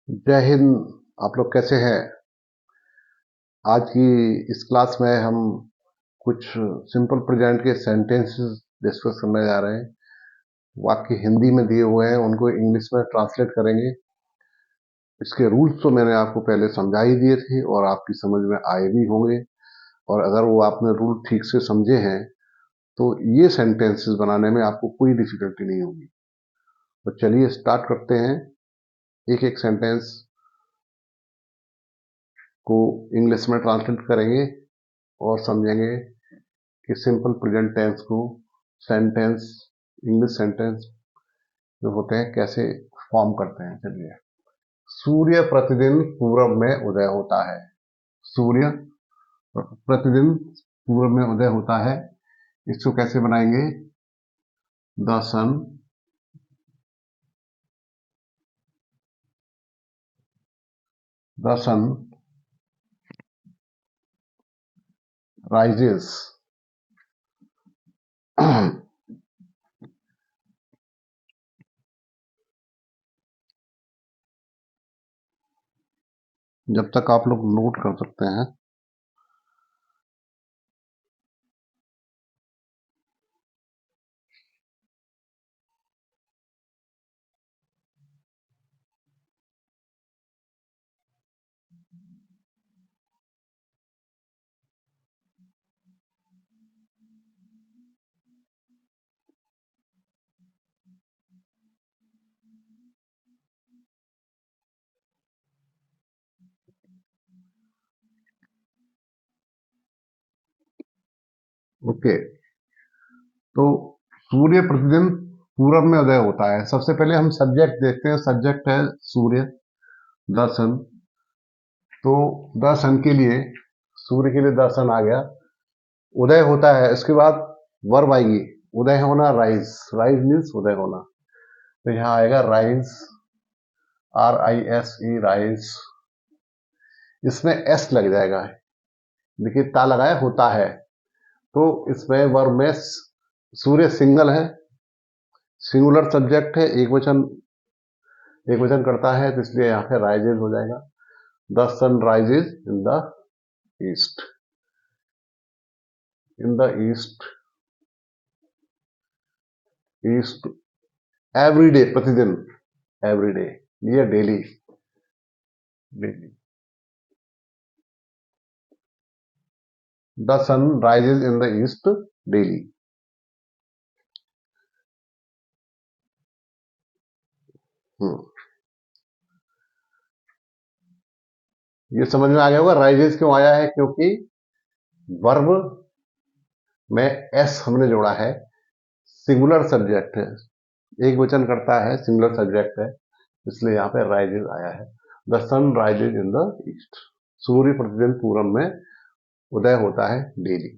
जय हिंद। आप लोग कैसे हैं? आज की इस क्लास में हम कुछ सिंपल प्रेजेंट के सेंटेंसेस डिस्कस करने जा रहे हैं। वाक्य हिंदी में दिए हुए हैं, उनको इंग्लिश में ट्रांसलेट करेंगे। इसके रूल्स तो मैंने आपको पहले समझा ही दिए थे और आपकी समझ में आए भी होंगे। और अगर वो आपने रूल ठीक से समझे हैं तो ये सेंटेंसेस बनाने में आपको कोई डिफिकल्टी नहीं होगी। तो चलिए स्टार्ट करते हैं। एक एक सेंटेंस को इंग्लिश में ट्रांसलेट करेंगे और समझेंगे कि सिंपल प्रेजेंट टेंस को सेंटेंस इंग्लिश सेंटेंस जो होते हैं कैसे फॉर्म करते हैं। चलिए, सूर्य प्रतिदिन पूरब में उदय होता है। सूर्य प्रतिदिन पूरब में उदय होता है। इसको कैसे बनाएंगे? The sun the sun rises जब तक आप लोग नोट कर सकते हैं। ओके, तो सूर्य प्रतिदिन पूरब में उदय होता है। सबसे पहले हम सब्जेक्ट देखते हैं। सब्जेक्ट है सूर्य, द सन। तो द सन के लिए, सूर्य के लिए द सन आ गया। उदय होता है, इसके बाद वर्ब आएगी। उदय होना, राइज। राइज मीन्स उदय होना। तो यहाँ आएगा राइज, RISE, राइज। इसमें एस लग जाएगा। देखिए, ता लगाया होता है। तो इसमें वर्ब में सूर्य सिंगल है, सिंगुलर सब्जेक्ट है, एक वचन करता है, तो इसलिए यहाँ पे राइजेज हो जाएगा। The sun rises in the east. In the east, east every day, प्रतिदिन, एवरी डे, ये daily, daily. The sun rises in the east daily. ये समझ में आ गया होगा राइजेज क्यों आया है, क्योंकि वर्ब में एस हमने जोड़ा है। सिंगुलर सब्जेक्ट है, एक वचन करता है, सिंगुलर सब्जेक्ट है, इसलिए यहाँ पे राइजेज आया है। The sun rises in the east. सूर्य प्रतिदिन पूरब में उदय होता है, डेली।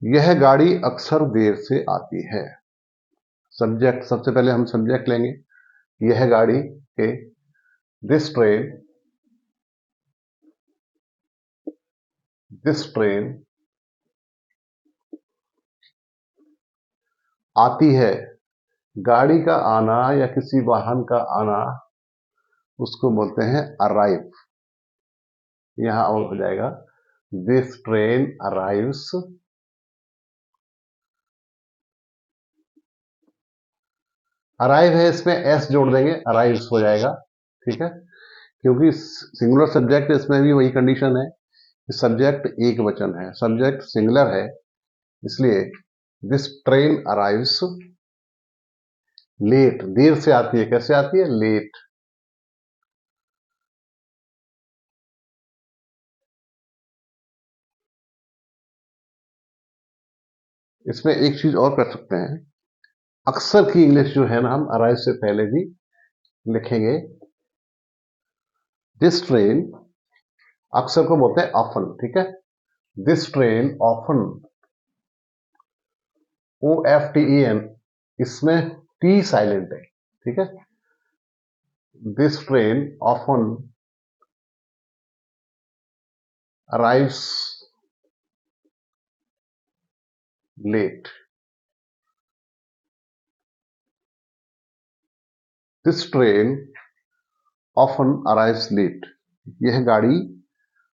यह गाड़ी अक्सर देर से आती है। सब्जेक्ट, सबसे पहले हम सब्जेक्ट लेंगे। यह गाड़ी के, दिस ट्रेन आती है। गाड़ी का आना या किसी वाहन का आना, उसको बोलते हैं अराइव। यहां और हो जाएगा, दिस ट्रेन अराइव्स। अराइव है, इसमें एस जोड़ देंगे, अराइव्स हो जाएगा। ठीक है, क्योंकि सिंगुलर सब्जेक्ट, इसमें भी वही कंडीशन है कि सब्जेक्ट एक वचन है, सब्जेक्ट सिंगुलर है, इसलिए दिस ट्रेन अराइव्स लेट। देर से आती है, कैसे आती है? लेट। इसमें एक चीज और कर सकते हैं। अक्सर की इंग्लिश जो है ना, हम अराइव से पहले भी लिखेंगे। दिस ट्रेन, अक्सर को बोलते हैं ऑफन। ठीक है, दिस ट्रेन ऑफन, OFTEN, इसमें टी साइलेंट है। ठीक है, this train often arrives late. This train often arrives late, यह गाड़ी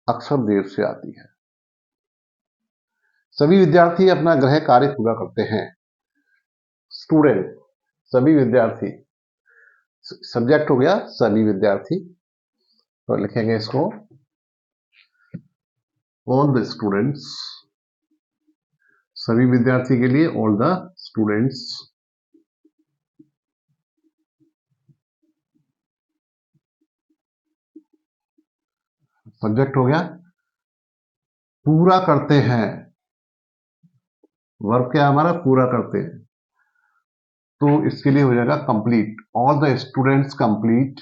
अक्सर देर से आती है। सभी विद्यार्थी अपना गृह कार्य पूरा करते हैं। स्टूडेंट, सभी विद्यार्थी, सब्जेक्ट हो गया सभी विद्यार्थी, तो लिखेंगे इसको ऑल द स्टूडेंट्स, सभी विद्यार्थी के लिए ऑल द स्टूडेंट्स सब्जेक्ट हो गया। पूरा करते हैं, वर्ब क्या हमारा पूरा करते हैं, तो इसके लिए हो जाएगा complete, all the students complete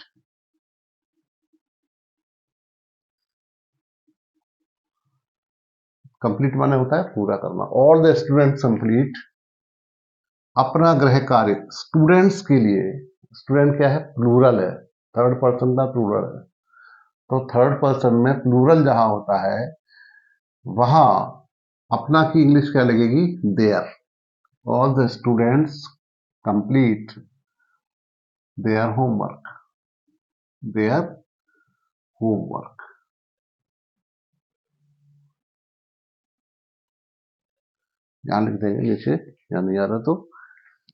complete माने होता है पूरा करना। ऑल द स्टूडेंट्स कंप्लीट अपना गृह कार्य, स्टूडेंट्स के लिए, स्टूडेंट क्या है प्लूरल है, थर्ड पर्सन का प्लूरल है, तो थर्ड पर्सन में प्लूरल जहां होता है वहां अपना की इंग्लिश क्या लगेगी their. All the students complete their homework, their homework. यहां लिख देंगे नीचे, या नहीं आ रहा तो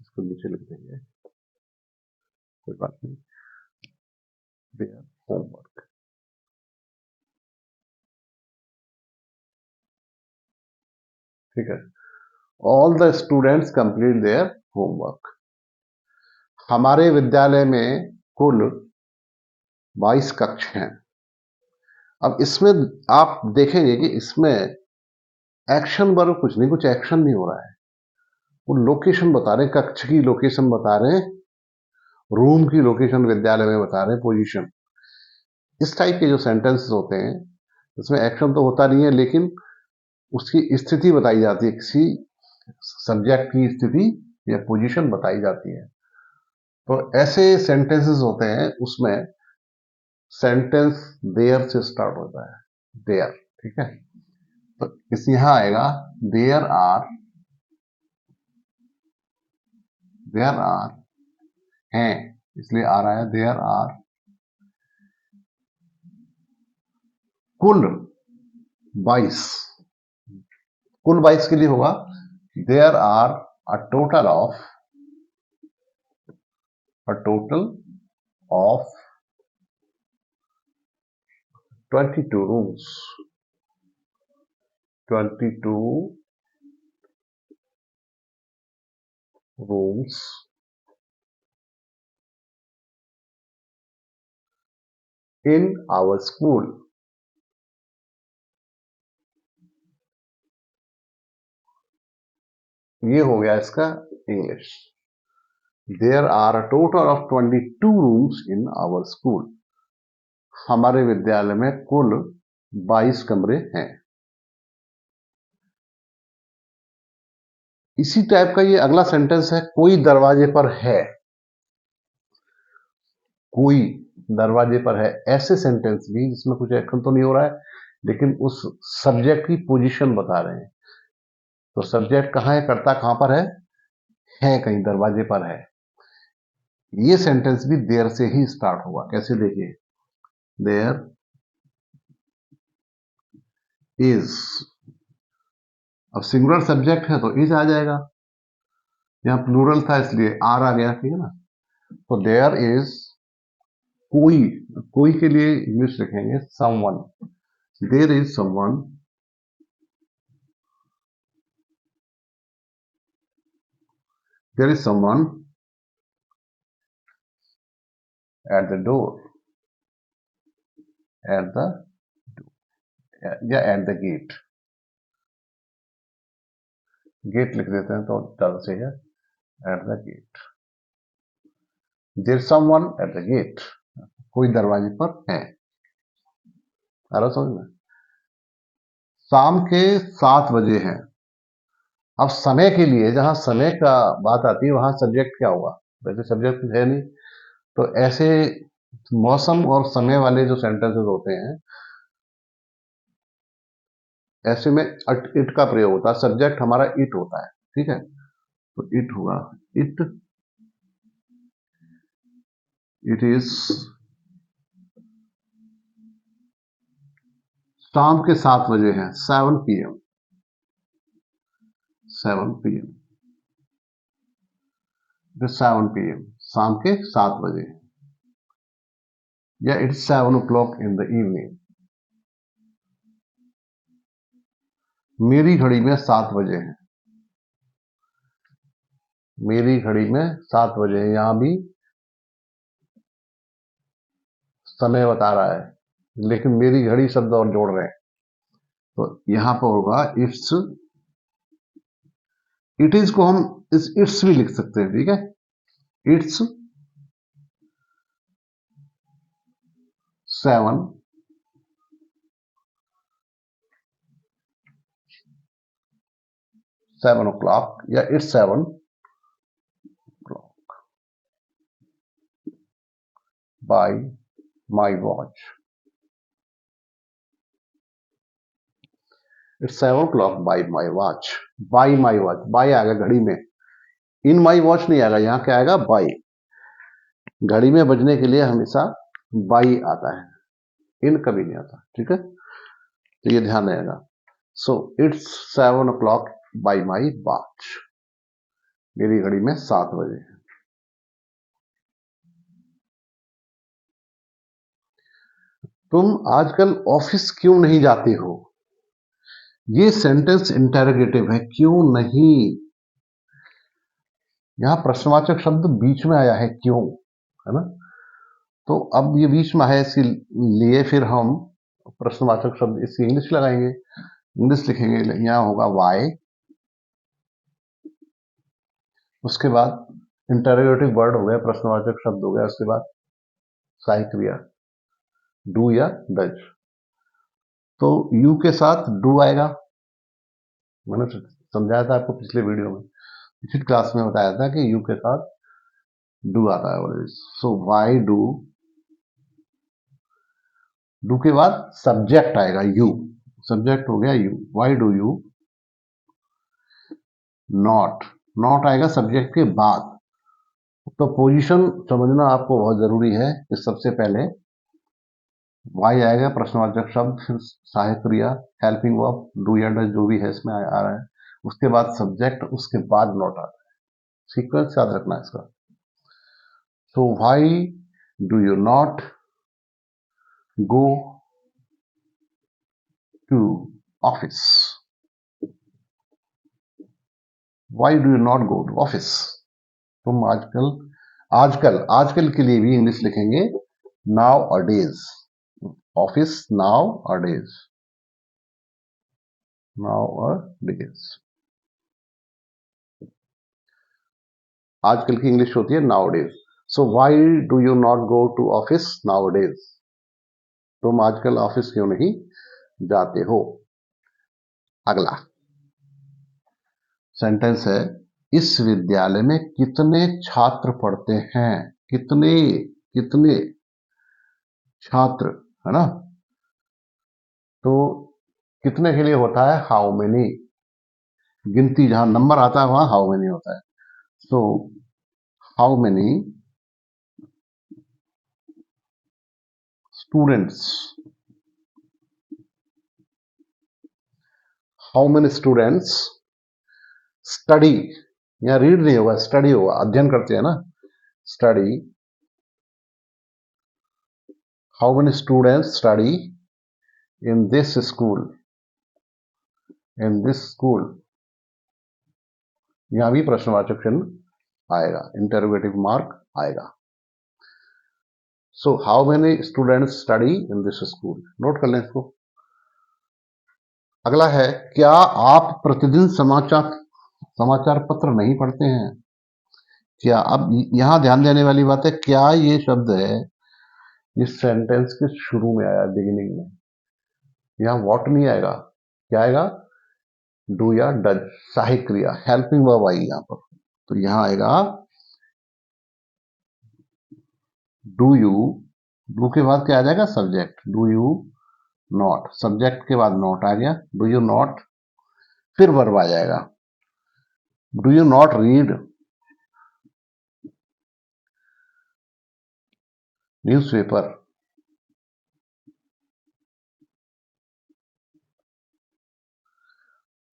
इसको नीचे लिख देंगे, कोई बात नहीं, देयर होमवर्क। ठीक है, all the students complete their homework. हमारे विद्यालय में कुल 22 कक्ष हैं। अब इसमें आप देखेंगे कि इसमें एक्शन वर्ब कुछ नहीं, कुछ एक्शन नहीं हो रहा है, वो लोकेशन बता रहे हैं, कक्ष की लोकेशन बता रहे हैं, रूम की लोकेशन विद्यालय में बता रहे हैं, पोजीशन। इस टाइप के जो सेंटेंसेस होते हैं इसमें एक्शन तो होता नहीं है, लेकिन उसकी स्थिति बताई जाती है, किसी सब्जेक्ट की स्थिति या पोजीशन बताई जाती है। तो ऐसे सेंटेंसेस होते हैं उसमें सेंटेंस देयर से स्टार्ट होता है, देयर। ठीक है, तो इस यहां आएगा देयर आर हैं, इसलिए आ रहा है देयर आर कुल 22, कुल 22 के लिए होगा there are a total of 22 rooms, 22 rooms in our school। ये हो गया इसका English. There are a total of 22 rooms in our school। हमारे विद्यालय में कुल 22 कमरे हैं। इसी टाइप का ये अगला सेंटेंस है, कोई दरवाजे पर है, कोई दरवाजे पर है। ऐसे सेंटेंस भी जिसमें कुछ एक्शन तो नहीं हो रहा है, लेकिन उस सब्जेक्ट की पोजीशन बता रहे हैं। तो सब्जेक्ट कहां है, कर्ता कहां पर है कहीं दरवाजे पर है। ये सेंटेंस भी देयर से ही स्टार्ट होगा। कैसे देखिए, देयर इज, अब सिंगुलर सब्जेक्ट है तो इज आ जाएगा, यहां प्लूरल था इसलिए आर आ गया। ठीक है ना, तो देयर इज कोई, कोई के लिए इंग्लिश लिखेंगे someone, there is someone there is someone at the door, at the या एट द गेट, गेट लिख देते हैं तो ज्यादा सही है, at the gate, there someone at the gate, कोई दरवाजे पर है। आ रहा समझ में। शाम के 7 बजे हैं। अब समय के लिए जहां समय का बात आती है वहां सब्जेक्ट क्या होगा, वैसे सब्जेक्ट है नहीं, तो ऐसे मौसम और समय वाले जो सेंटेंसेस होते हैं ऐसे में इट का प्रयोग होता है, सब्जेक्ट हमारा इट होता है। ठीक है, तो इट हुआ, इट इज शाम के 7 बजे हैं, 7 PM, 7 PM, 7 PM, शाम के 7 बजे, या it's 7 o'clock in the evening. मेरी घड़ी में 7 बजे हैं, मेरी घड़ी में 7 बजे है, यहां भी समय बता रहा है, लेकिन मेरी घड़ी शब्द और जोड़ रहे हैं, तो यहां पर होगा इट्स। इट इज को हम इट्स भी लिख सकते हैं, ठीक है, इट्स 7 o'clock, या it's 7 o'clock by my watch. It's 7 o'clock by my watch. By my watch, by आएगा घड़ी में, इन माई वॉच नहीं आएगा, यहां क्या आएगा, बाय। घड़ी में बजने के लिए हमेशा बाई आता है, इन कभी नहीं आता, ठीक है, तो ये ध्यान रहेगा। So it's 7 o'clock by my watch, मेरी घड़ी में 7 बजे है। तुम आजकल ऑफिस क्यों नहीं जाते हो? ये सेंटेंस इंटेरोगेटिव है, क्यों नहीं। यहां प्रश्नवाचक शब्द बीच में आया है, क्यों, है ना, तो अब ये बीच में है, इसलिए फिर हम प्रश्नवाचक शब्द इसकी इंग्लिश लगाएंगे, इंग्लिश लिखेंगे, यहां होगा वाई, उसके बाद इंटरोगेटिव वर्ड हो गया, प्रश्नवाचक शब्द हो गया, उसके बाद सहायक क्रिया डू या डज। तो यू के साथ डू आएगा, मैंने समझाया था आपको पिछले वीडियो में, पिछली क्लास में बताया था कि यू के साथ डू आता है always. So why do, do के बाद सब्जेक्ट आएगा यू, सब्जेक्ट हो गया you, Y do you not, not आएगा सब्जेक्ट के बाद। तो पोजीशन समझना आपको बहुत जरूरी है कि सबसे पहले वाई आएगा, प्रश्नवाचक शब्द, फिर सहायक क्रिया, हेल्पिंग वर्ब, डू या डज जो भी है इसमें आ रहा है, उसके बाद सब्जेक्ट, उसके बाद नॉट आता है, सीक्वेंस याद रखना है इसका। So why do you not go to office, why do you not go to office. तुम आजकल, आजकल, आजकल के लिए भी इंग्लिश लिखेंगे nowadays, office nowadays, nowadays, आजकल की इंग्लिश होती है nowadays. So why do you not go to office nowadays, तुम आजकल ऑफिस क्यों नहीं जाते हो। अगला सेंटेंस है, इस विद्यालय में कितने छात्र पढ़ते हैं, कितने, कितने छात्र, है ना, तो कितने के लिए होता है हाउ मेनी, गिनती जहां नंबर आता है वहां हाउ मेनी होता है। So how many students, how many students study, यहां रीड नहीं होगा, स्टडी होगा, अध्ययन करते हैं ना, study, how many students study in this school, in this school, यहां भी प्रश्नवाचक चिन्ह आएगा, इंटरोगेटिव मार्क आएगा। So how many students study in this school, note कर लें इसको। अगला है, क्या आप प्रतिदिन समाचार, समाचार पत्र नहीं पढ़ते हैं। क्या, अब यहां ध्यान देने वाली बात है, क्या ये शब्द है इस सेंटेंस के शुरू में आया, बिगिनिंग में, यहां व्हाट नहीं आएगा, क्या आएगा, डू या डज, सहायक क्रिया, हेल्पिंग वर्ब आएगी यहां पर, तो यहां आएगा डू यू, डू के बाद क्या आ जाएगा, subject, do you not, subject के बाद नॉट आ गया, डू यू नॉट, फिर वर्ब आ जाएगा, do you not read newspaper,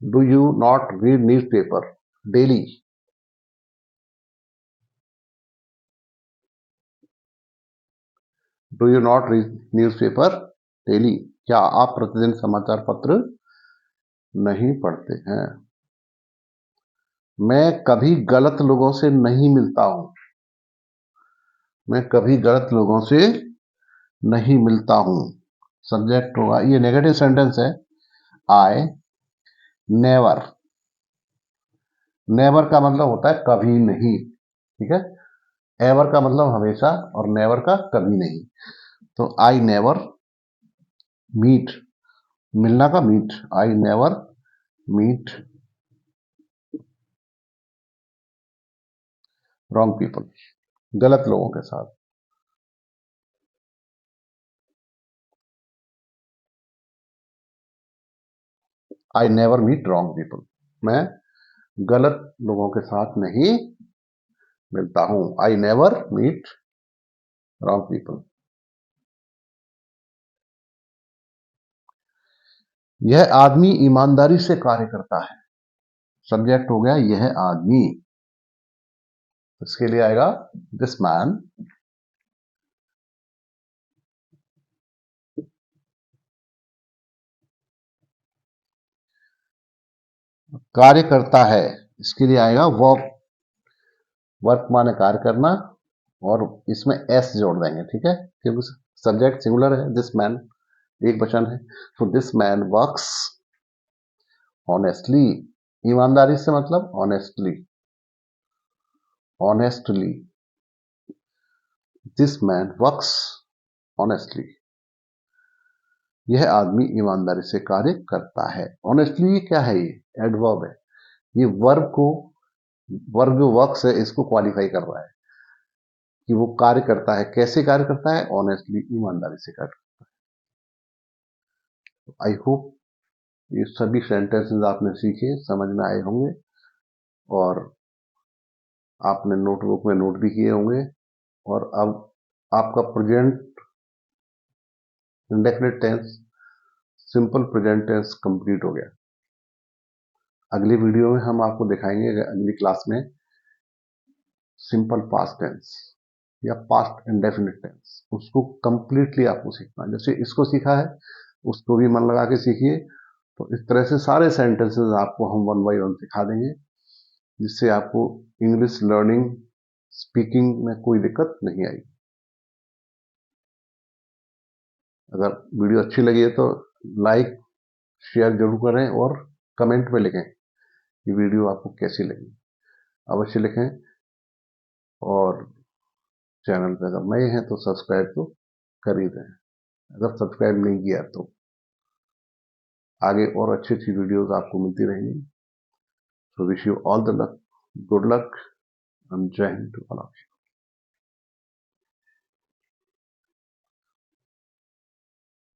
do you not read newspaper daily? Do you not read newspaper daily? क्या आप प्रतिदिन समाचार पत्र नहीं पढ़ते हैं? मैं कभी गलत लोगों से नहीं मिलता हूं। मैं कभी गलत लोगों से नहीं मिलता हूं। सब्जेक्ट होगा, ये नेगेटिव सेंटेंस है। I never. नेवर का मतलब होता है कभी नहीं, ठीक है। एवर का मतलब हमेशा और नेवर का कभी नहीं। तो आई नेवर मीट, मिलना का meet, I never meet wrong people, गलत लोगों के साथ। I never meet wrong people, मैं गलत लोगों के साथ नहीं मिलता हूं। I never meet wrong people. यह आदमी ईमानदारी से कार्य करता है। सब्जेक्ट हो गया यह आदमी, इसके लिए आएगा दिस मैन कार्य करता है। इसके लिए आएगा वर्क। वर्क माने कार्य करना, और इसमें एस जोड़ देंगे, ठीक है, क्योंकि सब्जेक्ट सिंगुलर है, दिस मैन एक वचन है। तो दिस मैन वर्क्स ऑनेस्टली। ईमानदारी से मतलब honestly, honestly. This man works honestly. यह आदमी ईमानदारी से कार्य करता है। ऑनेस्टली क्या है? ये एडवर्ब है। ये वर्ब को, वर्ब जो वर्क्स है इसको क्वालिफाई कर रहा है कि वो कार्य करता है। कैसे कार्य करता है? ऑनेस्टली, ईमानदारी से कार्य। आई होप ये सभी सेंटेंसेस आपने सीखे, समझ में आए होंगे, और आपने नोटबुक में नोट भी किए होंगे। और अब आपका present indefinite tense, simple present tense complete हो गया। अगली वीडियो में हम आपको दिखाएंगे, अगली क्लास में, सिंपल पास्ट टेंस या पास्ट इंडेफिनिट टेंस। उसको कंप्लीटली आपको सीखना है। जैसे इसको सीखा है उसको भी मन लगा के सीखिए। तो इस तरह से सारे सेंटेंसेस आपको हम वन बाय वन सिखा देंगे, जिससे आपको इंग्लिश लर्निंग, स्पीकिंग में कोई दिक्कत नहीं आएगी। अगर वीडियो अच्छी लगी है तो लाइक शेयर जरूर करें, और कमेंट में लिखें कि वीडियो आपको कैसी लगी, अवश्य लिखें। और चैनल पे अगर नए हैं तो सब्सक्राइब तो कर ही दें, अगर सब्सक्राइब नहीं किया तो। आगे और अच्छी अच्छी वीडियोस आपको मिलती रहेंगी। So wish you all the luck, good luck, and Jai Hind to all of you.